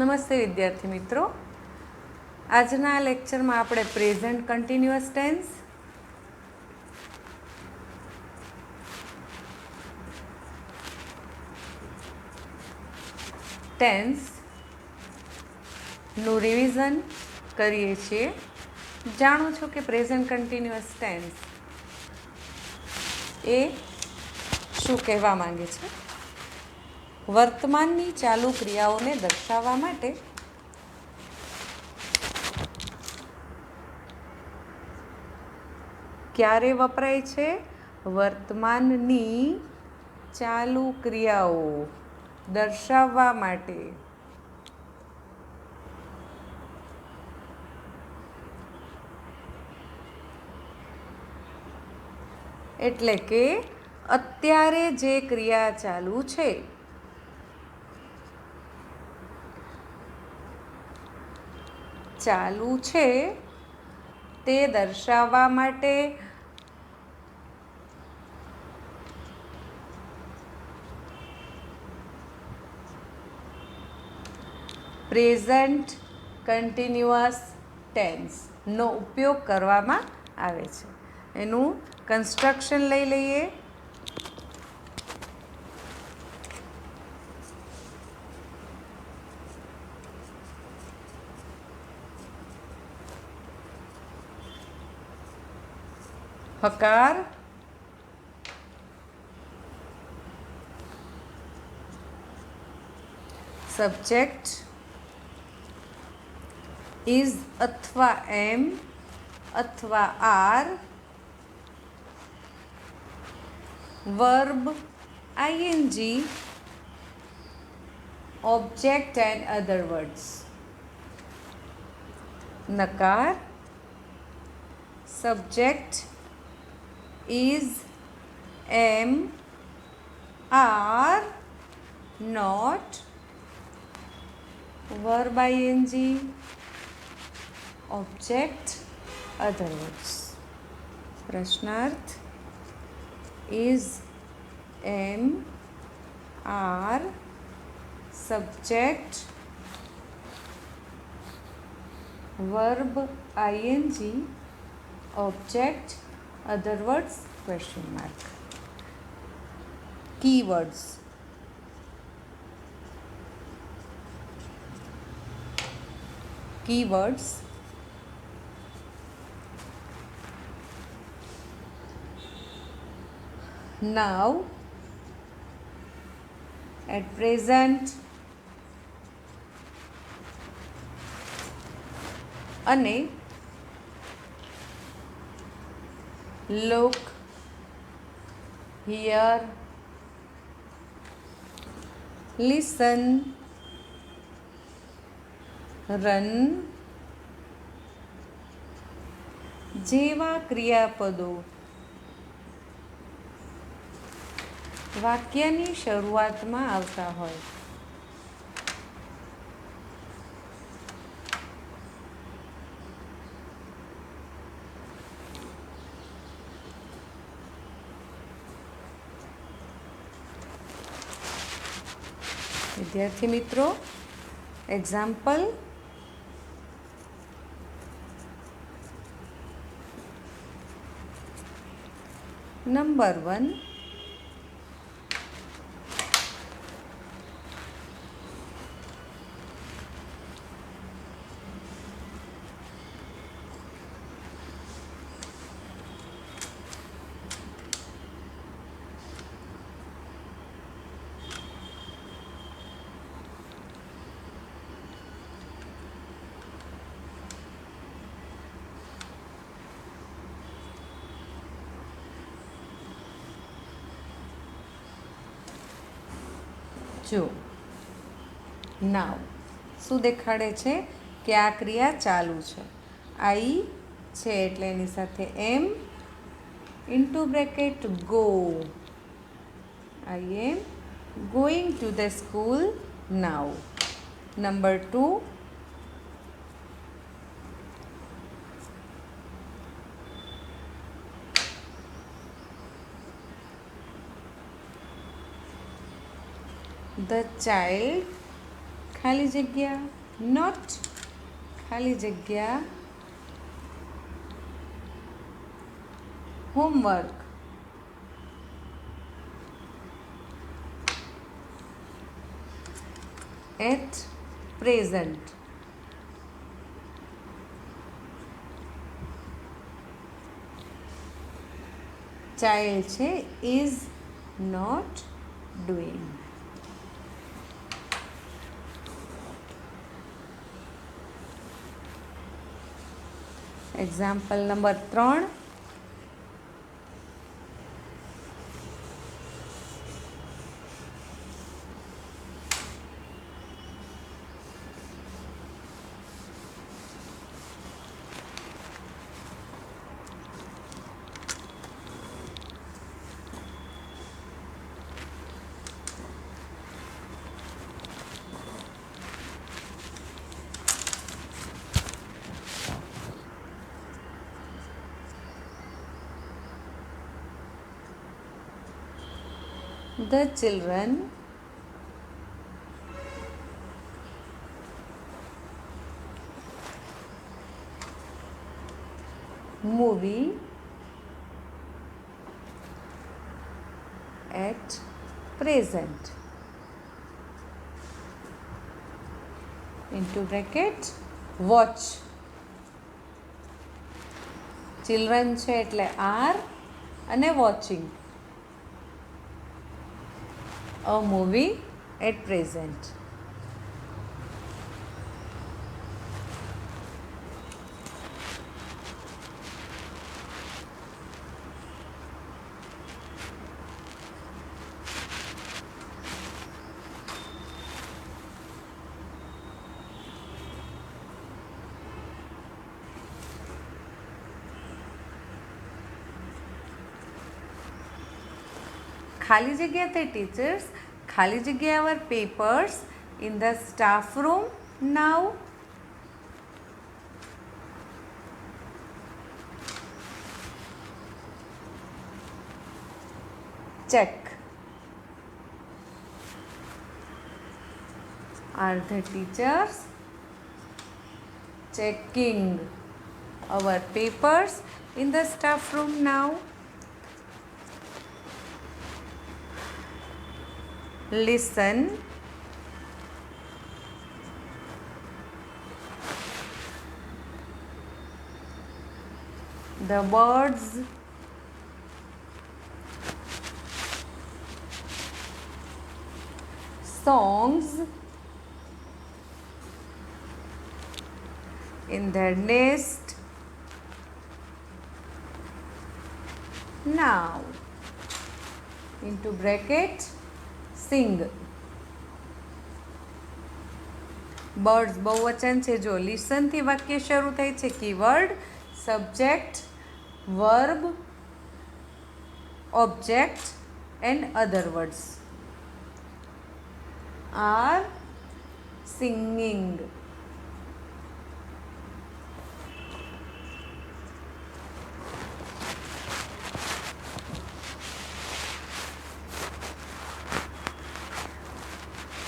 નમસ્તે વિદ્યાર્થી મિત્રો, આજના લેક્ચરમાં આપણે પ્રેઝન્ટ કન્ટિન્યુઅસ ટેન્સનું રિવિઝન કરીએ છીએ. જાણો છો કે પ્રેઝન્ટ કન્ટિન્યુઅસ ટેન્સ એ શું કહેવા માંગે છે? વર્તમાનની ચાલુ ક્રિયાઓને દર્શાવવા માટે ક્યારે વપરાય છે? વર્તમાનની ચાલુ ક્રિયાઓ દર્શાવવા માટે. એટલે કે અત્યારે જે ક્રિયા ચાલુ છે તે દર્શાવવા માટે પ્રેઝન્ટ કન્ટિન્યુઅસ ટેન્સનો ઉપયોગ કરવામાં આવે છે. એનું કન્સ્ટ્રક્શન લઈ લઈએ. હકાર, સબ્જેક્ટ ઇઝ અથવા એમ અથવા are, verb ING, object and other words. નકાર, subject is, am, are, not, verb ing, object, other words. પ્રશ્નાર્થ is, am, are, subject, verb ing, object, other words, question mark. Keywords. Keywords. Now, at present, અને look, hear, listen, run જેવા ક્રિયાપદો વાક્યની શરૂઆતમાં આવતા હોય. વિદ્યાર્થી મિત્રો, example. Number 1, જો નાવ શું દેખાડે છે કે આ ક્રિયા ચાલુ છે. આઈ છે એટલે એની સાથે am into bracket go. I am going to the school now. Number 2, the child ખાલી જગ્યા not ખાલી જગ્યા homework. At present. Child છે is not doing. Example number 3. The children movie at present. Into bracket watch. Children છે એટલે are અને watching a movie at present. ખાલી જગ્યા તે teachers, ખાલી જગ્યા our papers in the staff room now. Check. Are the teachers checking our papers in the staff room now? Listen. The birds songs in their nest now. Into bracket sing. Birds બહુવચન છે. જો લિસનથી વાક્ય શરૂ થાય છે. Keyword subject verb object and other words are singing.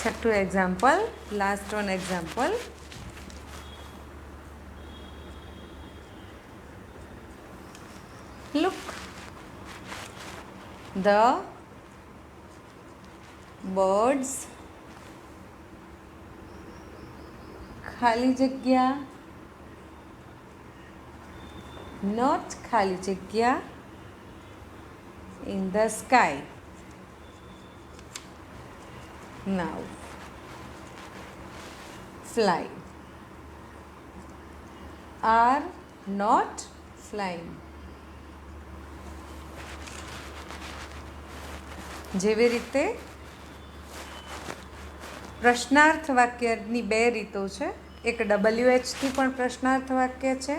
છઠ્ઠું example, last one example. Look, the birds ખાલી જગ્યા not ખાલી જગ્યા in the sky now fly are not flying. જેવી રીતે પ્રશ્નાર્થ વાક્યની બે રીતો છે. એક WH થી પણ પ્રશ્નાર્થ વાક્ય છે.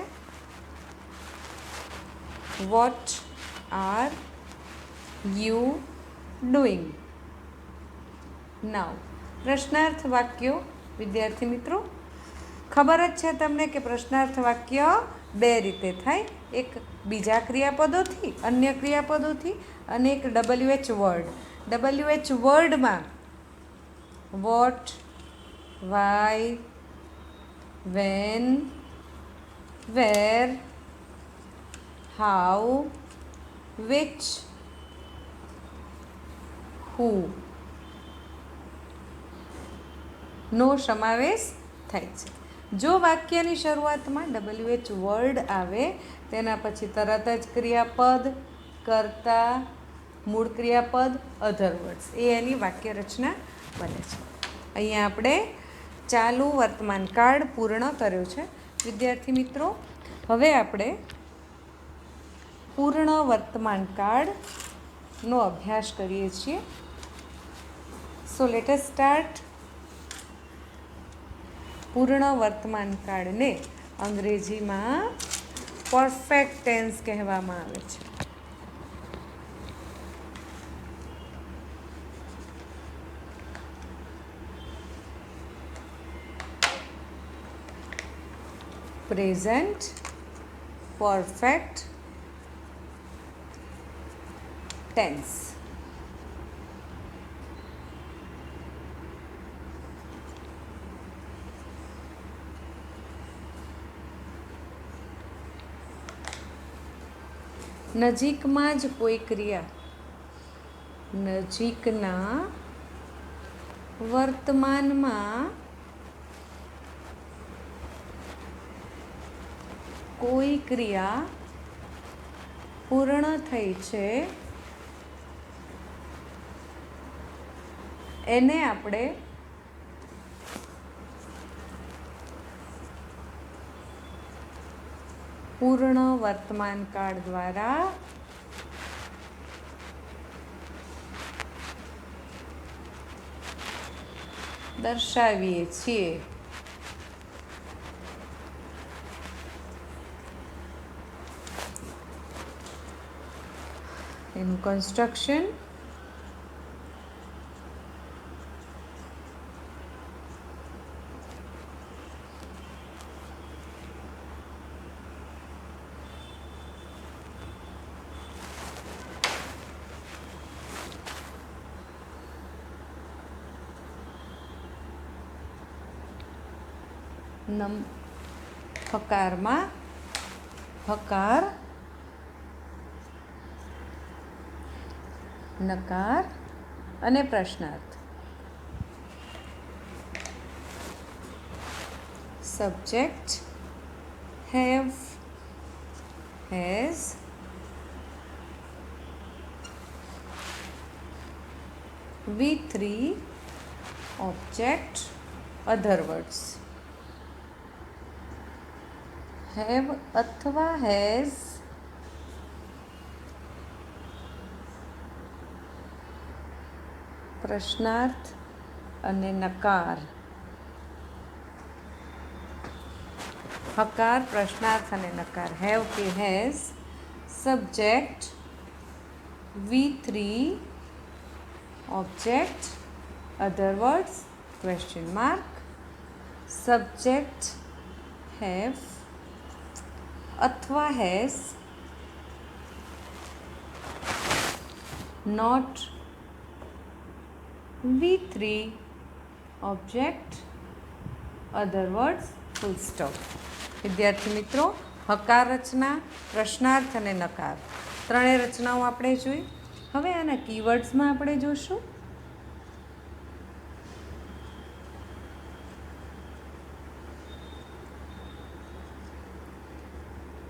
વોટ આર યુ ડુઈંગ નાઉ. પ્રશ્નાર્થ વાક્યો વિદ્યાર્થી મિત્રો ખબર જ છે તમને કે પ્રશ્નાર્થ વાક્ય બે રીતે થાય. એક બીજા ક્રિયાપદોથી, અન્ય ક્રિયાપદોથી અને એક WH વર્ડ. WH વર્ડમાં what, why, when, where, how, which, who નો સમાવેશ થાય છે. જો વાક્યની શરૂઆતમાં WH વર્ડ આવે તેના પછી તરત જ ક્રિયાપદ, કર્તા, મૂળ ક્રિયાપદ, અધર વર્ડ્સ એ એની વાક્ય રચના બને છે. અહીંયા આપણે ચાલુ વર્તમાન કાળ પૂર્ણ કર્યો છે. વિદ્યાર્થી મિત્રો, હવે આપણે પૂર્ણ વર્તમાન કાળનો અભ્યાસ કરીએ છીએ. So let us start. પૂર્ણ વર્તમાન કાળને અંગ્રેજીમાં પરફેક્ટ ટેન્સ કહેવામાં આવે છે. Present perfect tense. નજીકમાં જ કોઈ ક્રિયા નજીકના વર્તમાનમાં કોઈ ક્રિયા પૂર્ણ થઈ છે એને આપણે પૂર્ણ વર્તમાન કાળ દ્વારા દર્શાવીએ છીએ. એનું કન્સ્ટ્રક્શન હકારમાં હકાર, નકાર અને પ્રશ્નાર્થ. Subject have, has, V3 object, other words. have અથવા has પ્રશ્નાર્થ અને નકાર. હકાર, પ્રશ્નાર્થ અને નકાર. have કે has, subject V3 object, other words, question mark. Subject have અથવા has, not V3 object, other words, full stop. વિદ્યાર્થી મિત્રો, હકાર રચના, પ્રશ્નાર્થ અને નકાર ત્રણેય રચનાઓ આપણે જોઈ. હવે આના કીવર્ડ્સમાં આપણે જોશું.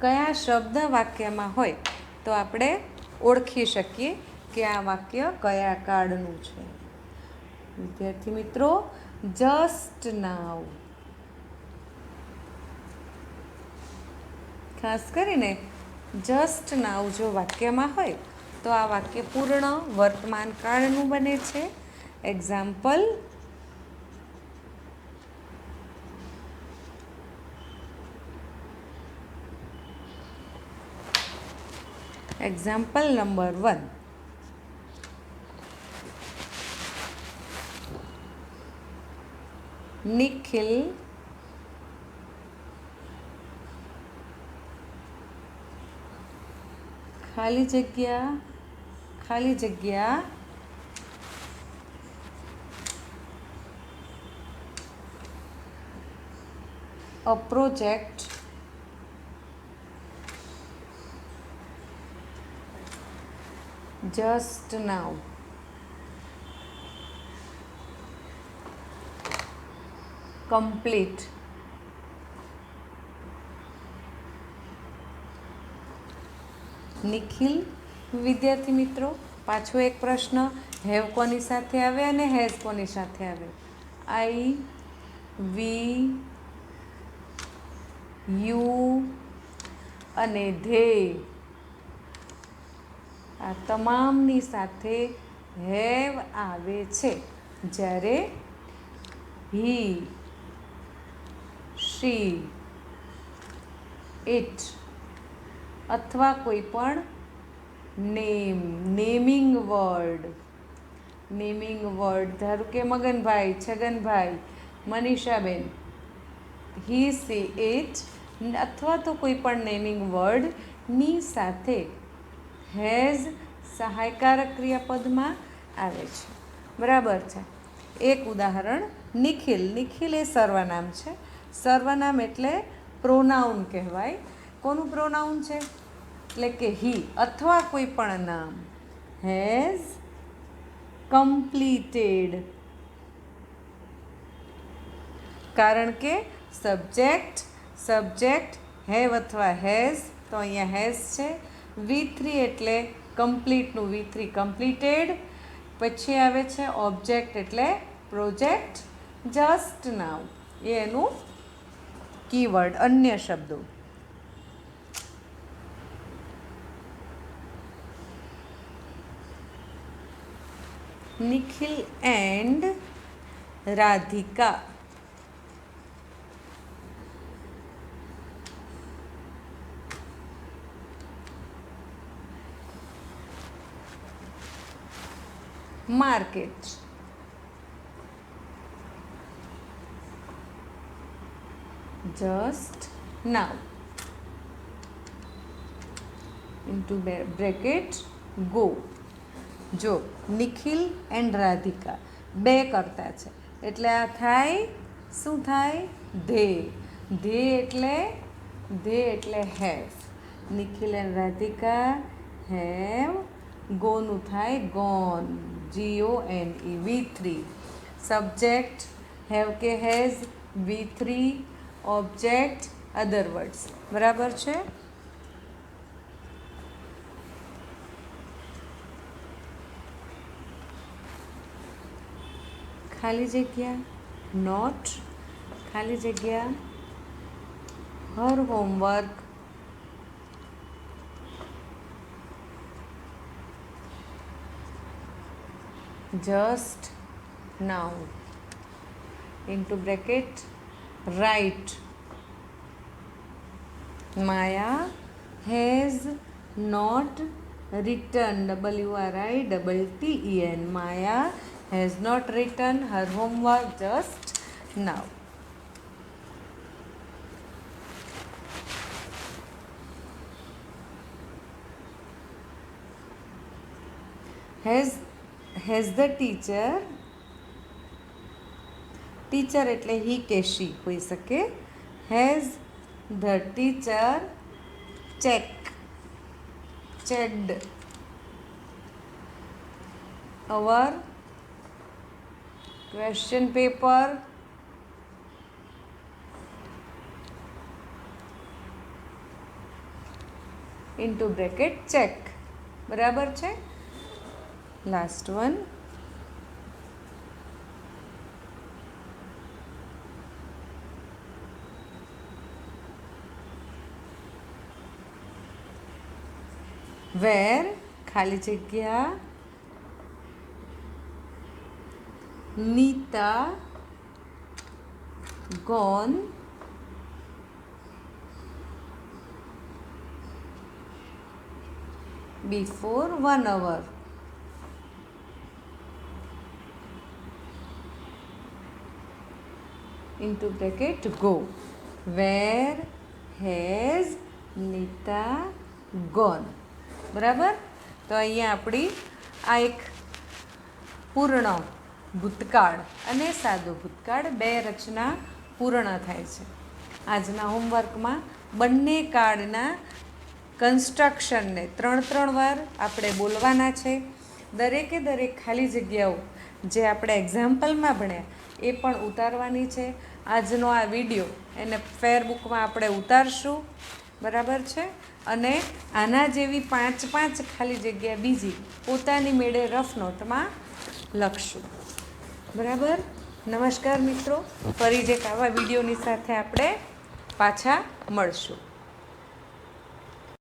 કયા શબ્દ વાક્યમાં હોય તો આપણે ઓળખી શકીએ કે આ વાક્ય કયા કાળનું છે. વિદ્યાર્થી મિત્રો, જસ્ટ નાઉ, ખાસ કરીને જસ્ટ નાઉ જો વાક્યમાં હોય તો આ વાક્ય પૂર્ણ વર્તમાન કાળનું બને છે. Example, example number 1. નિખિલ ખાલી જગ્યા a project just now. Complete. Nikhil વિદ્યાર્થી મિત્રો, પાછો એક પ્રશ્ન. હેવ કોની સાથે આવે અને હેઝ કોની સાથે આવે? આઈ, વી, યુ અને ધે, આ તમામની સાથે હેવ આવે છે. જ્યારે હી, શી, ઇટ અથવા કોઈ પણ નેમિંગ વર્ડ, ધારો કે મગનભાઈ, છગનભાઈ, મનીષાબેન, હી, સી, ઇટ અથવા તો કોઈ પણ નેમિંગ વર્ડની સાથે હેઝ સહાયકારક ક્રિયાપદમાં આવે છે. બરાબર છે. એક ઉદાહરણ, નિખિલ. નિખિલ એ સર્વનામ છે. સર્વનામ એટલે પ્રોનાઉન કહેવાય. કોનું પ્રોનાઉન છે? એટલે કે હી અથવા કોઈ પણ નામ. Has completed. કારણ કે સબ્જેક્ટ હેવ અથવા હેઝ, તો અહીંયા હેઝ છે. V3 એટલે કમ્પ્લીટનું V3 કમ્પ્લીટેડ. પછી આવે છે ઓબ્જેક્ટ એટલે પ્રોજેક્ટ. જસ્ટ નાઉ એ એનું કીવર્ડ, અન્ય શબ્દો. Nikhil and Radhika. Market. Just now. Into bracket go. જો નિખિલ એન્ડ રાધિકા બે કરતા છે એટલે આ થાય, શું થાય? ધે એટલે have. Nikhil and Radhika have. ગોનું થાય gone, GONE. V3 subject have કે has, V3 object other words. બરાબર છે. ખાલી જગ્યા નોટ, ખાલી જગ્યા her homework just now. Into bracket write. Maya has not written, WRITTEN. Maya has not written her homework just now. Has the teacher એટલે he કે she હોઈ શકે. has the teacher checked our question paper into bracket check. બરાબર છે. Last one. વેર ખાલી જગ્યા Nita gone before 1 hour. Into bracket go. Where has Nita gone? બરાબર. તો અહીંયા આપણી આ એક પૂર્ણ ભૂતકાળ અને સાદો ભૂતકાળ બે રચના પૂર્ણ થાય છે. આજના હોમવર્કમાં બંને કાર્ડના કન્સ્ટ્રક્શનને 3 વાર આપણે બોલવાના છે. દરેકે દરેક ખાલી જગ્યાઓ જે આપણે એક્ઝામ્પલમાં ભણ્યા એ પણ ઉતારવાની છે. આજનો આ વિડીયો એને ફેરબુકમાં આપણે ઉતારશું, બરાબર છે. અને આના જેવી 5 ખાલી જગ્યા બીજી પોતાની મેળે રફ નોટમાં લખશું, બરાબર. નમસ્કાર મિત્રો, ફરી જ એક આવા વિડીયોની સાથે આપણે પાછા મળશું.